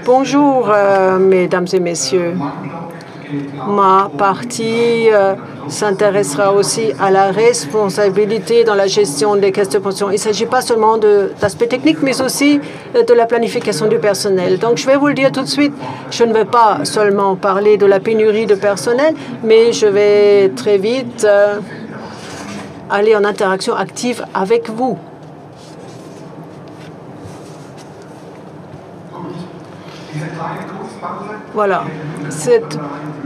Bonjour, mesdames et messieurs. Ma partie s'intéressera aussi à la responsabilité dans la gestion des caisses de pension. Il ne s'agit pas seulement d'aspects techniques, mais aussi de la planification du personnel. Donc, je vais vous le dire tout de suite, je ne vais pas seulement parler de la pénurie de personnel, mais je vais très vite aller en interaction active avec vous. Voilà. Cette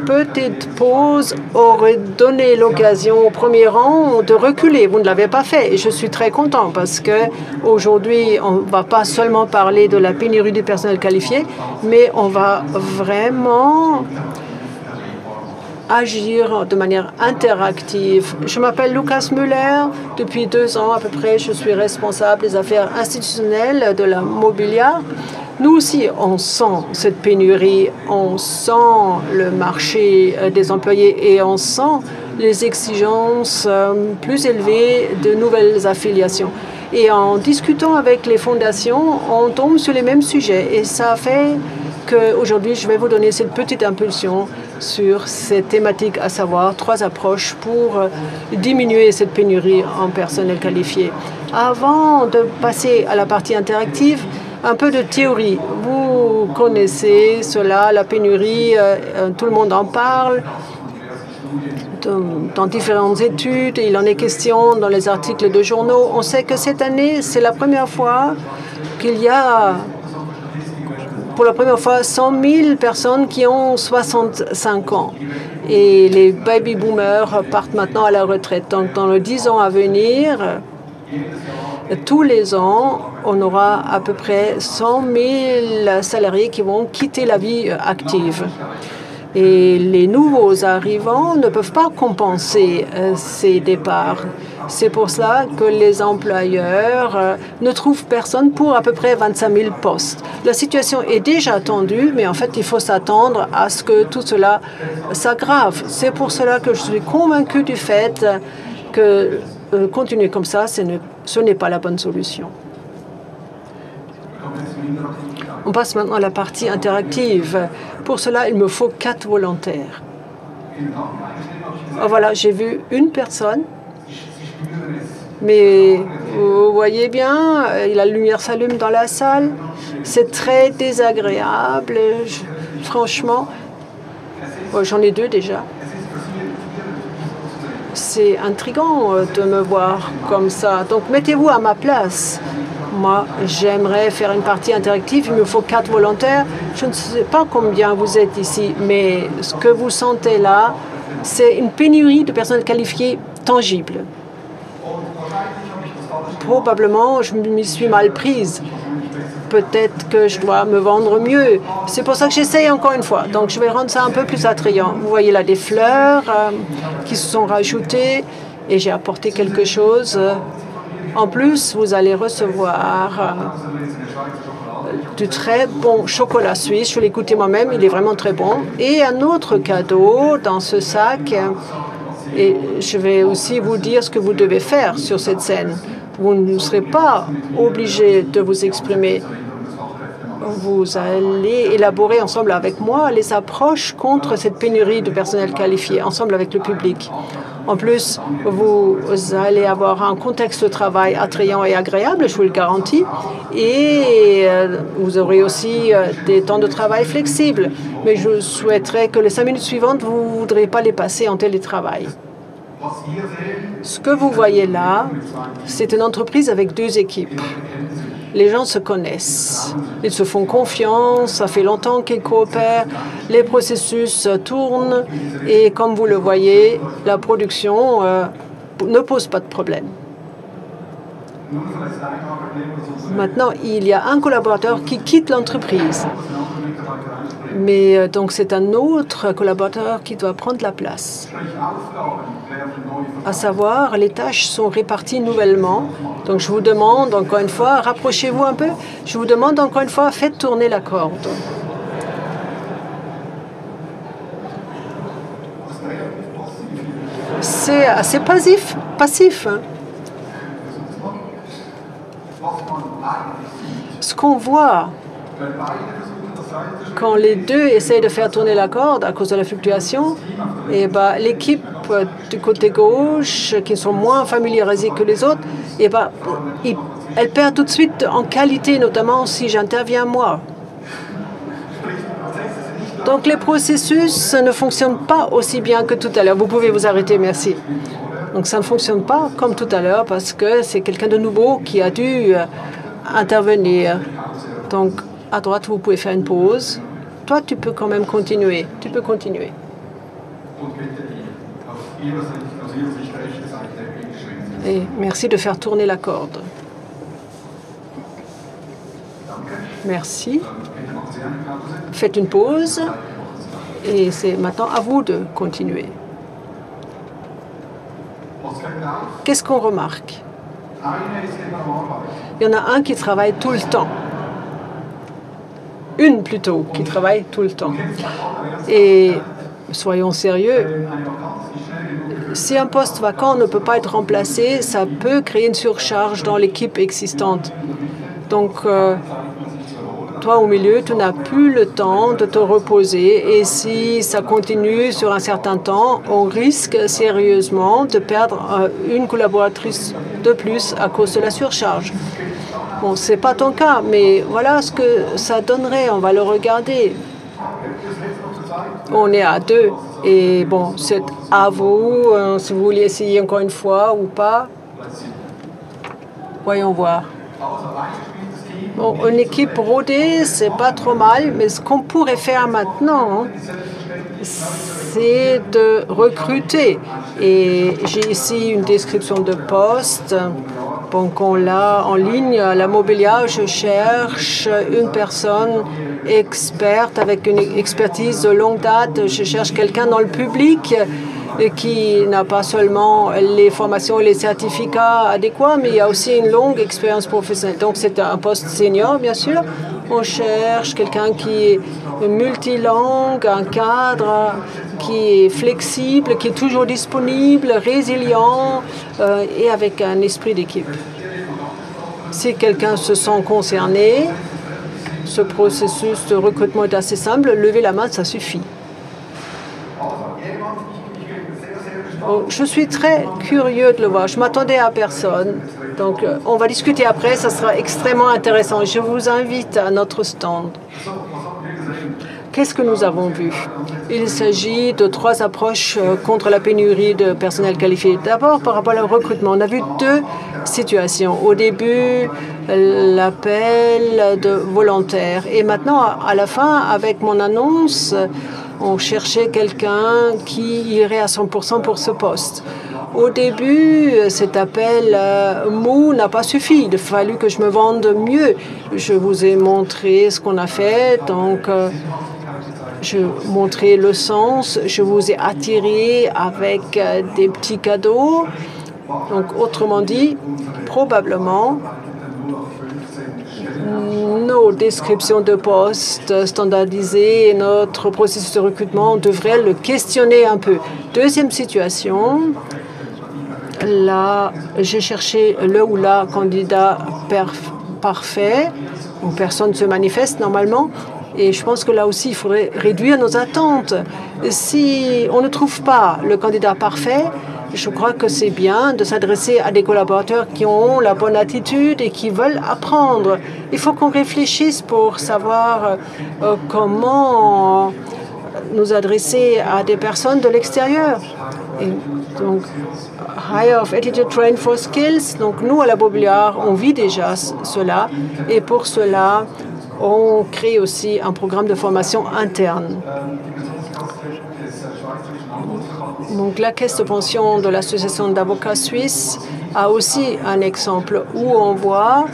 petite pause aurait donné l'occasion au premier rang de reculer. Vous ne l'avez pas fait et je suis très content parce que aujourd'hui, on ne va pas seulement parler de la pénurie du personnel qualifié, mais on va vraiment agir de manière interactive. Je m'appelle Lucas Müller. Depuis 2 ans à peu près, je suis responsable des affaires institutionnelles de la Mobilia. Nous aussi, on sent cette pénurie, on sent le marché des employés et on sent les exigences plus élevées de nouvelles affiliations. Et en discutant avec les fondations, on tombe sur les mêmes sujets. Et ça fait qu'aujourd'hui, je vais vous donner cette petite impulsion sur cette thématique, à savoir 3 approches pour diminuer cette pénurie en personnel qualifié. Avant de passer à la partie interactive, un peu de théorie. Vous connaissez cela, la pénurie, tout le monde en parle dans différentes études. Il en est question dans les articles de journaux. On sait que cette année, c'est la première fois qu'il y a, pour la première fois, 100 000 personnes qui ont 65 ans. Et les baby-boomers partent maintenant à la retraite. Donc, dans les 10 ans à venir, tous les ans, on aura à peu près 100 000 salariés qui vont quitter la vie active. Et les nouveaux arrivants ne peuvent pas compenser ces départs. C'est pour cela que les employeurs ne trouvent personne pour à peu près 25 000 postes. La situation est déjà tendue, mais en fait, il faut s'attendre à ce que tout cela s'aggrave. C'est pour cela que je suis convaincue du fait que continuer comme ça, ce n'est pas la bonne solution. On passe maintenant à la partie interactive. Pour cela, il me faut 4 volontaires. Oh, voilà, j'ai vu une personne, mais vous voyez bien, la lumière s'allume dans la salle. C'est très désagréable, franchement. Oh, j'en ai 2 déjà. C'est intriguant de me voir comme ça. Donc, mettez-vous à ma place. Moi, j'aimerais faire une partie interactive. Il me faut 4 volontaires. Je ne sais pas combien vous êtes ici, mais ce que vous sentez là, c'est une pénurie de personnel qualifié tangible. Probablement, je m'y suis mal prise. Peut-être que je dois me vendre mieux. C'est pour ça que j'essaye encore une fois. Donc, je vais rendre ça un peu plus attrayant. Vous voyez là des fleurs qui se sont rajoutées et j'ai apporté quelque chose. En plus, vous allez recevoir du très bon chocolat suisse. Je l'ai goûté moi-même, il est vraiment très bon. Et un autre cadeau dans ce sac. Et je vais aussi vous dire ce que vous devez faire sur cette scène. Vous ne serez pas obligé de vous exprimer. Vous allez élaborer ensemble avec moi les approches contre cette pénurie de personnel qualifié, ensemble avec le public. En plus, vous allez avoir un contexte de travail attrayant et agréable, je vous le garantis, et vous aurez aussi des temps de travail flexibles. Mais je souhaiterais que les 5 minutes suivantes, vous ne voudrez pas les passer en télétravail. Ce que vous voyez là, c'est une entreprise avec 2 équipes. Les gens se connaissent, ils se font confiance, ça fait longtemps qu'ils coopèrent, les processus tournent et comme vous le voyez, la production ne pose pas de problème. Maintenant, il y a un collaborateur qui quitte l'entreprise. Mais donc, c'est un autre collaborateur qui doit prendre la place. À savoir, les tâches sont réparties nouvellement. Donc, je vous demande encore une fois, rapprochez-vous un peu. Je vous demande encore une fois, faites tourner la corde. C'est assez passif. Hein? ce qu'on voit quand les deux essayent de faire tourner la corde à cause de la fluctuation, et l'équipe du côté gauche, qui sont moins familiarisées que les autres, elle perd tout de suite en qualité, notamment si j'interviens moi. Donc les processus ne fonctionnent pas aussi bien que tout à l'heure. Vous pouvez vous arrêter, merci. Donc ça ne fonctionne pas comme tout à l'heure parce que c'est quelqu'un de nouveau qui a dû intervenir. Donc à droite, vous pouvez faire une pause. Toi, tu peux quand même continuer. Tu peux continuer. Et merci de faire tourner la corde. Merci. Faites une pause. Et c'est maintenant à vous de continuer. Qu'est-ce qu'on remarque? Il y en a un qui travaille tout le temps. Une plutôt, qui travaille tout le temps. Et soyons sérieux, si un poste vacant ne peut pas être remplacé, ça peut créer une surcharge dans l'équipe existante. Donc, toi au milieu, tu n'as plus le temps de te reposer. Et si ça continue sur un certain temps, on risque sérieusement de perdre une collaboratrice de plus à cause de la surcharge. Bon, ce n'est pas ton cas, mais voilà ce que ça donnerait. On va le regarder. On est à 2. Et bon, c'est à vous, si vous voulez essayer encore une fois ou pas. Voyons voir. Bon, une équipe rodée, c'est pas trop mal, mais ce qu'on pourrait faire maintenant, c'est de recruter. Et j'ai ici une description de poste. Donc, on l'a en ligne. La Mobiliar, je cherche une personne experte avec une expertise de longue date. Je cherche quelqu'un dans le public qui n'a pas seulement les formations et les certificats adéquats, mais il y a aussi une longue expérience professionnelle. Donc, c'est un poste senior, bien sûr. On cherche quelqu'un qui est multilangue, un cadre qui est flexible, qui est toujours disponible, résilient et avec un esprit d'équipe. Si quelqu'un se sent concerné, ce processus de recrutement est assez simple. Lever la main, ça suffit. Oh, je suis très curieux de le voir. Je m'attendais à personne. Donc, on va discuter après. Ça sera extrêmement intéressant. Je vous invite à notre stand. Qu'est-ce que nous avons vu? Il s'agit de 3 approches contre la pénurie de personnel qualifié. D'abord, par rapport au recrutement, on a vu 2 situations. Au début, l'appel de volontaires. Et maintenant, à la fin, avec mon annonce, on cherchait quelqu'un qui irait à 100% pour ce poste. Au début, cet appel mou n'a pas suffi. Il a fallu que je me vende mieux. Je vous ai montré ce qu'on a fait. Donc, je montrais le sens. Je vous ai attiré avec des petits cadeaux. Donc, autrement dit, probablement, nos descriptions de postes standardisées et notre processus de recrutement, on devrait le questionner un peu. Deuxième situation, là, j'ai cherché le ou la candidat parfait, où personne ne se manifeste normalement. Et je pense que là aussi, il faudrait réduire nos attentes. Si on ne trouve pas le candidat parfait, je crois que c'est bien de s'adresser à des collaborateurs qui ont la bonne attitude et qui veulent apprendre. Il faut qu'on réfléchisse pour savoir comment nous adresser à des personnes de l'extérieur. Donc, Hire of Attitude, Train for Skills. Donc, nous, à la Mobiliar, on vit déjà cela. Et pour cela, on crée aussi un programme de formation interne. Donc, la caisse de pension de l'Association d'avocats suisses a aussi un exemple où on voit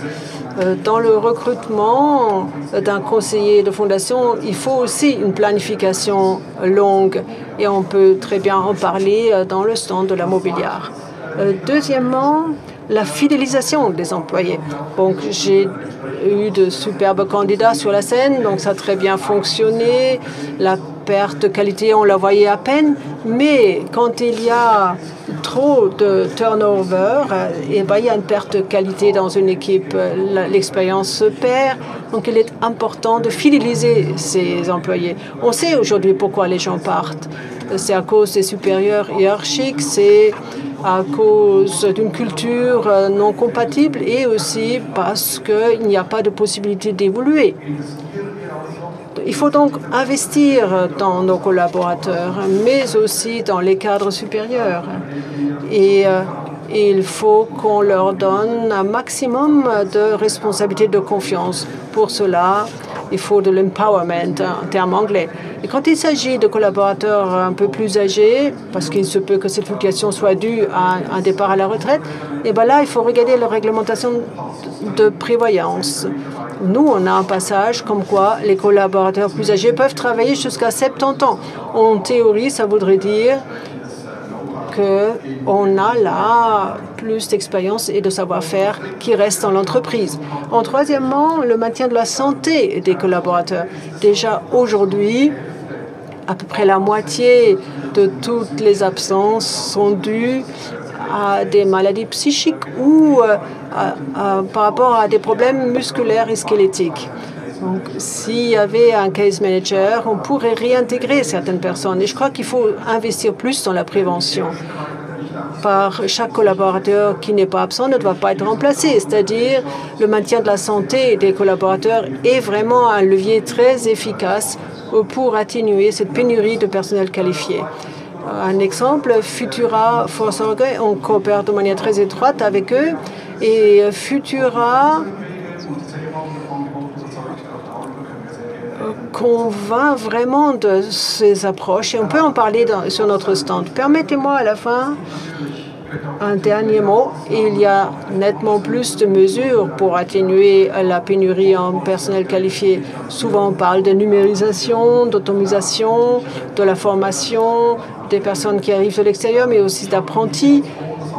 dans le recrutement d'un conseiller de fondation, il faut aussi une planification longue et on peut très bien en parler dans le stand de la Mobiliar. Deuxièmement, la fidélisation des employés. Donc, j'ai eu de superbes candidats sur la scène, donc ça a très bien fonctionné. La perte de qualité, on la voyait à peine, mais quand il y a trop de turnover, et ben, il y a une perte de qualité dans une équipe. L'expérience se perd. Donc, il est important de fidéliser ses employés. On sait aujourd'hui pourquoi les gens partent. C'est à cause des supérieurs hiérarchiques, c'est à cause d'une culture non compatible et aussi parce qu'il n'y a pas de possibilité d'évoluer. Il faut donc investir dans nos collaborateurs, mais aussi dans les cadres supérieurs. Et il faut qu'on leur donne un maximum de responsabilité, de confiance. Pour cela, il faut de l'empowerment, en termes anglais. Et quand il s'agit de collaborateurs un peu plus âgés, parce qu'il se peut que cette fluctuation soit due à un départ à la retraite, et bien là, il faut regarder la réglementation de prévoyance. Nous, on a un passage comme quoi les collaborateurs plus âgés peuvent travailler jusqu'à 70 ans. En théorie, ça voudrait dire qu'on a là plus d'expérience et de savoir-faire qui restent dans l'entreprise. Troisièmement, le maintien de la santé des collaborateurs. Déjà aujourd'hui, à peu près la moitié de toutes les absences sont dues à des maladies psychiques ou par rapport à des problèmes musculaires et squelettiques. Donc, s'il y avait un case manager, on pourrait réintégrer certaines personnes. Et je crois qu'il faut investir plus dans la prévention. Par chaque collaborateur qui n'est pas absent ne doit pas être remplacé. C'est-à-dire, le maintien de la santé des collaborateurs est vraiment un levier très efficace pour atténuer cette pénurie de personnel qualifié. Un exemple, Futura Force Orgueil, on coopère de manière très étroite avec eux et Futura convainc vraiment de ces approches et on peut en parler sur notre stand. Permettez-moi à la fin un dernier mot. Il y a nettement plus de mesures pour atténuer la pénurie en personnel qualifié. Souvent, on parle de numérisation, d'automatisation, de la formation des personnes qui arrivent de l'extérieur, mais aussi d'apprentis.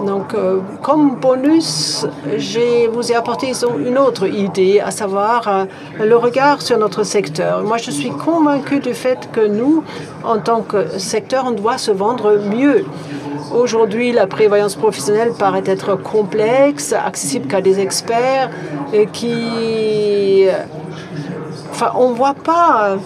Donc, comme bonus, je vous ai apporté une autre idée, à savoir le regard sur notre secteur. Moi, je suis convaincue du fait que nous, en tant que secteur, on doit se vendre mieux. Aujourd'hui, la prévoyance professionnelle paraît être complexe, accessible qu'à des experts, et on ne voit pas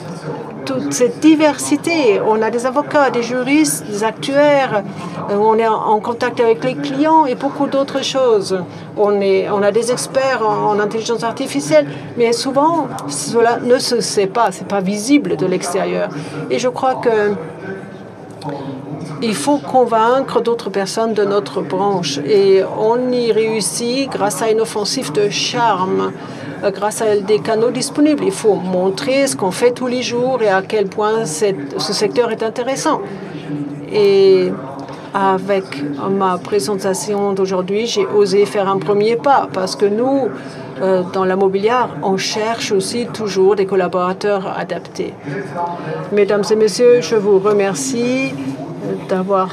toute cette diversité. On a des avocats, des juristes, des actuaires, on est en contact avec les clients et beaucoup d'autres choses. On a des experts en intelligence artificielle, mais souvent, cela ne se sait pas, ce n'est pas visible de l'extérieur. Et je crois que il faut convaincre d'autres personnes de notre branche et on y réussit grâce à une offensive de charme, grâce à des canaux disponibles. Il faut montrer ce qu'on fait tous les jours et à quel point ce secteur est intéressant. Et avec ma présentation d'aujourd'hui, j'ai osé faire un premier pas parce que nous, dans la mobilière, on cherche aussi toujours des collaborateurs adaptés. Mesdames et messieurs, je vous remercie d'avoir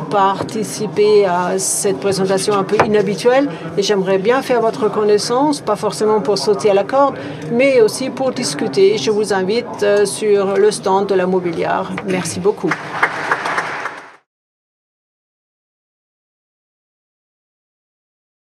participé à cette présentation un peu inhabituelle et j'aimerais bien faire votre connaissance, pas forcément pour sauter à la corde, mais aussi pour discuter. Je vous invite sur le stand de la mobilière. Merci beaucoup.